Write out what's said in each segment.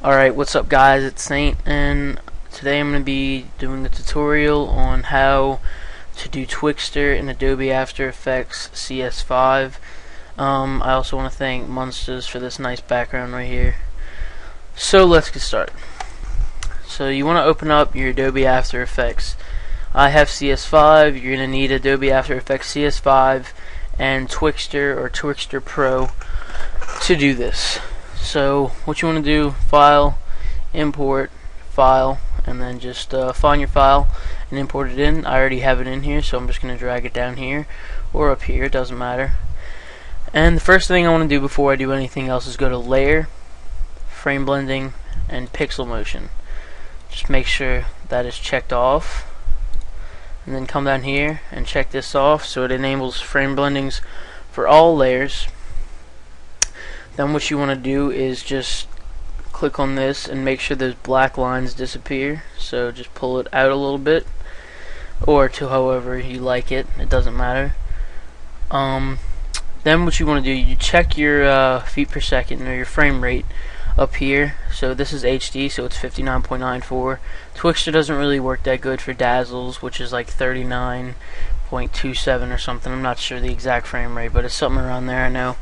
Alright, what's up guys, it's Saint, and today I'm going to be doing a tutorial on how to do Twixtor in Adobe After Effects CS5. I also want to thank Monsters for this nice background right here. So let's get started. So you want to open up your Adobe After Effects. I have CS5, you're going to need Adobe After Effects CS5 and Twixtor or Twixtor Pro to do this. So what you want to do, file, import, file, and then just find your file and import it in. I already have it in here, so I'm just going to drag it down here or up here, it doesn't matter. And the first thing I want to do before I do anything else is go to Layer, Frame Blending, and Pixel Motion. Just make sure that is checked off, and then come down here and check this off so it enables frame blendings for all layers. Then what you want to do is just click on this and make sure those black lines disappear. So just pull it out a little bit, or to however you like it, it doesn't matter. Then what you want to do, you check your feet per second or your frame rate up here. So this is HD, so it's 59.94. Twixtor doesn't really work that good for dazzles, which is like 39.27 or something. I'm not sure the exact frame rate, but it's something around there. I know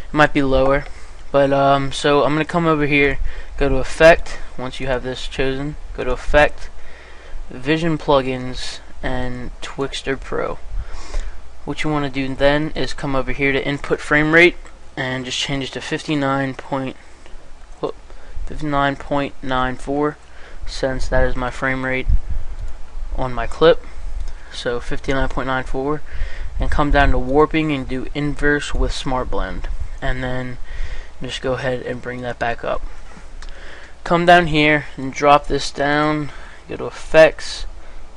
it might be lower. But so I'm going to come over here, go to Effect. Once you have this chosen, go to Effect, Vision Plugins, and Twixtor Pro. What you want to do then is come over here to Input Frame Rate and just change it to 59.94, since that is my frame rate on my clip. So 59.94, and come down to Warping and do Inverse with Smart Blend, and then just go ahead and bring that back up. Come down here and drop this down, go to Effects,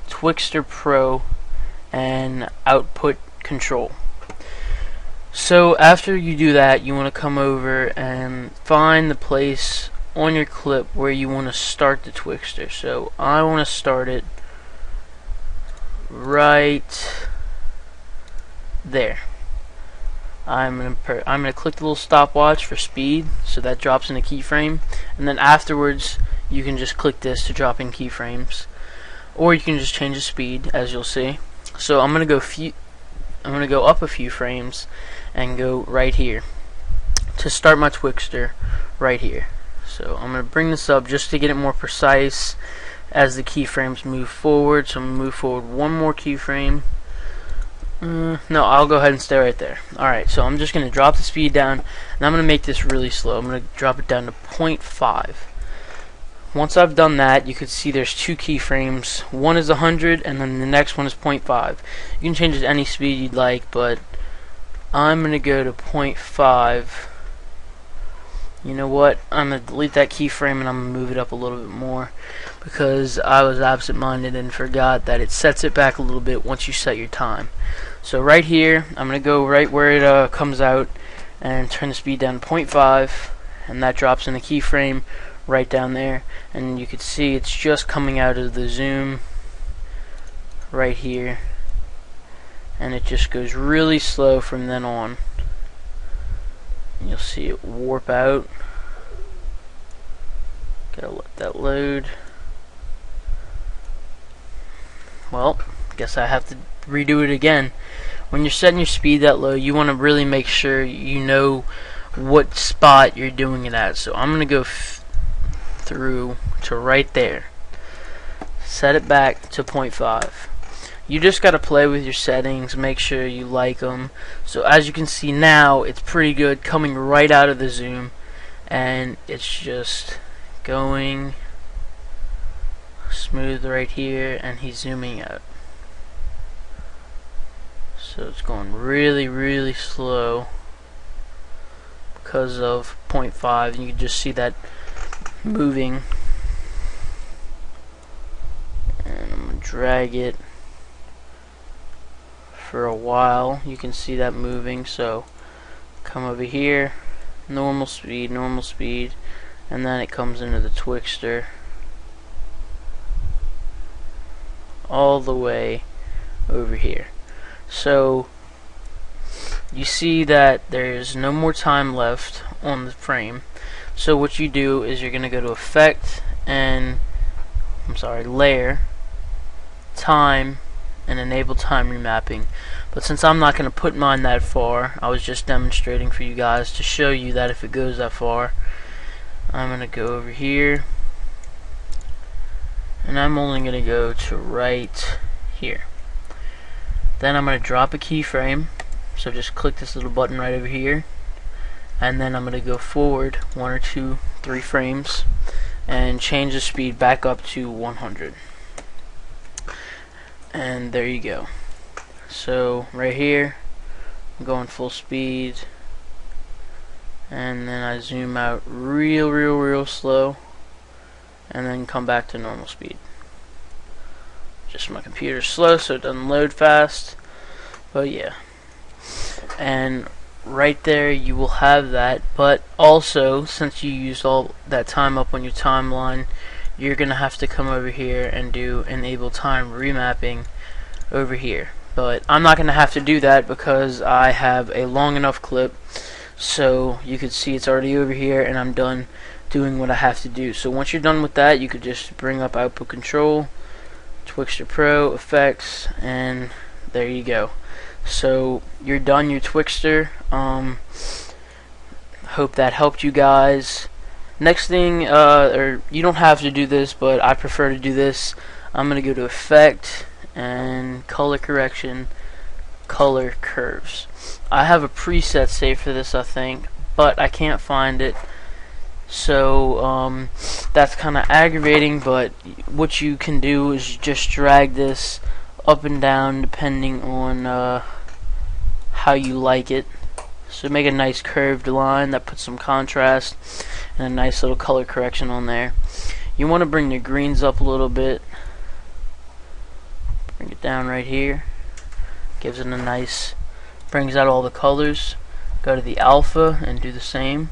Twixtor Pro, and Output Control. So after you do that, you want to come over and find the place on your clip where you want to start the Twixtor. So I want to start it right there. I'm gonna click the little stopwatch for speed, so that drops in a keyframe, and then afterwards you can just click this to drop in keyframes, or you can just change the speed, as you'll see. So I'm gonna go up a few frames and go right here to start my Twixtor right here. So I'm gonna bring this up just to get it more precise as the keyframes move forward. So I'm gonna move forward one more keyframe. No, I'll go ahead and stay right there. Alright, so I'm just going to drop the speed down, and I'm going to make this really slow. I'm going to drop it down to 0.5. Once I've done that, you can see there's two keyframes. One is 100, and then the next one is 0.5. You can change it to any speed you'd like, but I'm going to go to 0.5. You know what? I'm going to delete that keyframe, and I'm going to move it up a little bit more, because I was absent-minded and forgot that it sets it back a little bit once you set your time. So right here, I'm going to go right where it comes out and turn the speed down to 0.5, and that drops in the keyframe right down there, and you can see it's just coming out of the zoom right here, and it just goes really slow from then on. You'll see it warp out. Gotta let that load. Well, guess I have to redo it again. When you're setting your speed that low, you want to really make sure you know what spot you're doing it at. So I'm going to go through to right there. Set it back to 0.5. You just got to play with your settings, make sure you like them. So as you can see now, it's pretty good coming right out of the zoom, and it's just going smooth right here, and he's zooming out. So it's going really, really slow because of 0.5, and you can just see that moving. And I'm going to drag it for a while. You can see that moving. So come over here, normal speed, and then it comes into the Twixtor all the way over here. So you see that there's no more time left on the frame, So what you do is you're gonna go to Effect and Layer, Time, and Enable Time Remapping. But since I'm not gonna put mine that far, I was just demonstrating for you guys to show you that if it goes that far, I'm gonna go over here, and I'm only gonna go to right here. Then I'm gonna drop a keyframe. So just click this little button right over here, and then I'm going to go forward 1 or 2, 3 frames and change the speed back up to 100. And there you go. So right here I'm going full speed, and then I zoom out real slow, and then come back to normal speed. Just my computer's slow, so it doesn't load fast, but yeah. And right there you will have that, but also since you used all that time up on your timeline, you're gonna have to come over here and do Enable Time Remapping over here. But I'm not gonna have to do that because I have a long enough clip, so you could see it's already over here and I'm done doing what I have to do. So once you're done with that, you could just bring up Output Control, Twixtor Pro, Effects, and there you go. So you're done your Twixtor. Hope that helped you guys. Next thing, or you don't have to do this, but I prefer to do this. I'm gonna go to Effect and Color Correction, Color Curves. I have a preset saved for this, I think, but I can't find it. So that's kind of aggravating. But what you can do is just drag this up and down depending on how you like it. So make a nice curved line that puts some contrast and a nice little color correction on there. You want to bring the greens up a little bit. Bring it down right here. Gives it a nice, brings out all the colors. Go to the alpha and do the same.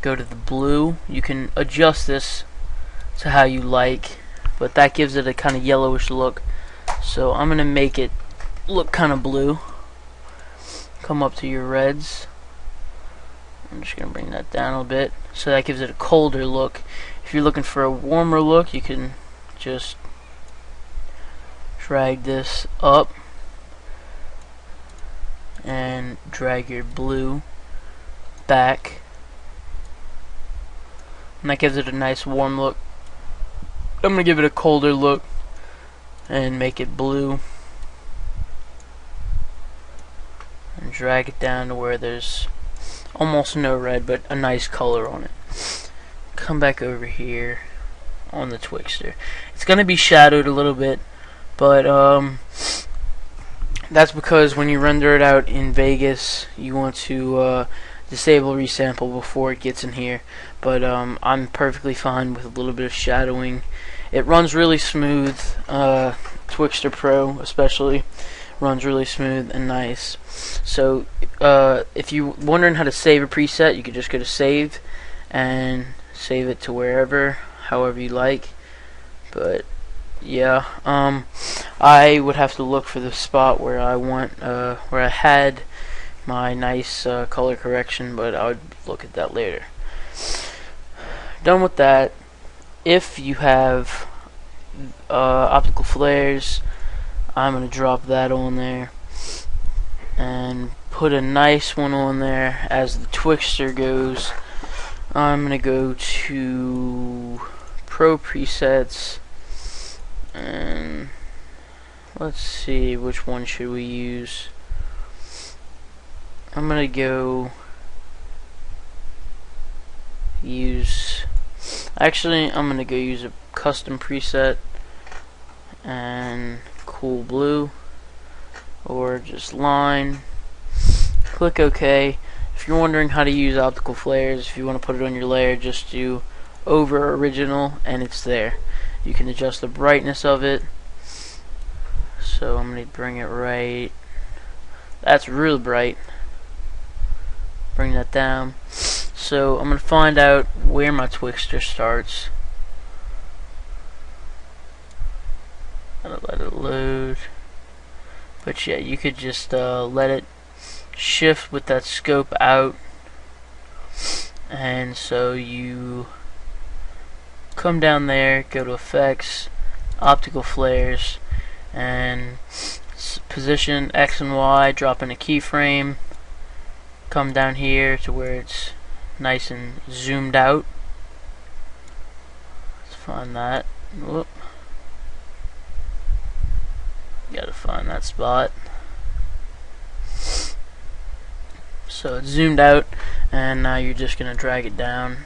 Go to the blue. You can adjust this to how you like, but that gives it a kind of yellowish look. So I'm going to make it look kind of blue. Come up to your reds. I'm just going to bring that down a little bit, so that gives it a colder look. If you're looking for a warmer look, you can just drag this up and drag your blue back, and that gives it a nice warm look. I'm going to give it a colder look and make it blue, and drag it down to where there's almost no red but a nice color on it. Come back over here on the Twixtor. It's going to be shadowed a little bit, but that's because when you render it out in Vegas, you want to disable resample before it gets in here. But I'm perfectly fine with a little bit of shadowing. It runs really smooth. Twixtor Pro especially runs really smooth and nice. So if you're wondering how to save a preset, you could just go to Save and save it to wherever, however you like. But yeah, I would have to look for the spot where I want, where I had my nice color correction, but I would look at that later. Done with that. If you have optical flares, I'm going to drop that on there and put a nice one on there. As the Twixtor goes, I'm going to go to Pro Presets, and let's see, which one should we use? I'm going to go use, actually I'm going to go use a custom preset and Cool Blue, or just Line. Click OK. If you're wondering how to use optical flares, if you want to put it on your layer, just do Over Original and it's there. You can adjust the brightness of it. So I'm going to bring it right, that's real bright. Bring that down. So I'm going to find out where my Twixtor starts. I'm going to let it load. But yeah, you could just let it shift with that scope out And so you come down there, go to effects, optical flares, and position X and Y, drop in a keyframe, come down here to where it's nice and zoomed out. Let's find that. Whoop. Gotta find that spot. So it's zoomed out, and now you're just gonna drag it down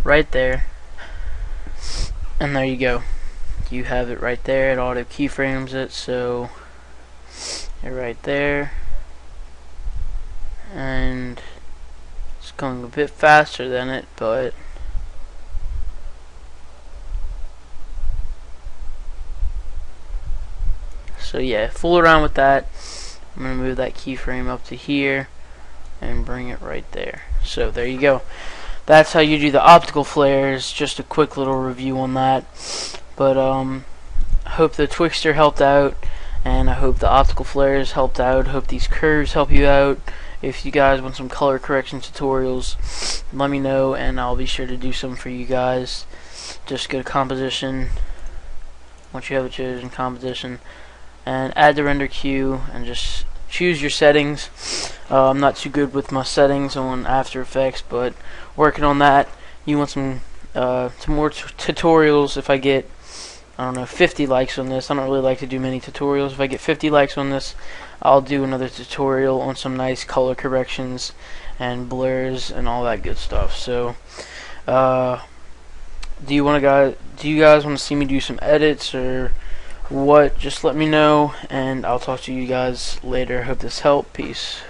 right there, and there you go. You have it right there. It auto keyframes it, so you're right there, and it's going a bit faster than it, but so yeah, fool around with that. I'm gonna move that keyframe up to here and bring it right there. So there you go. That's how you do the optical flares. Just a quick little review on that. But I hope the Twixtor helped out, and I hope the optical flares helped out. Hope these curves help you out. If you guys want some color correction tutorials, let me know, and I'll be sure to do some for you guys. Just go to composition. Once you have it chosen, composition, and add the render queue, and just choose your settings. I'm not too good with my settings on After Effects, but working on that. You want some more tutorials. If I get, I don't know, 50 likes on this, I don't really like to do many tutorials. If I get 50 likes on this, I'll do another tutorial on some nice color corrections and blurs and all that good stuff. So do you guys want to see me do some edits or what? Just let me know, and I'll talk to you guys later. Hope this helped. Peace.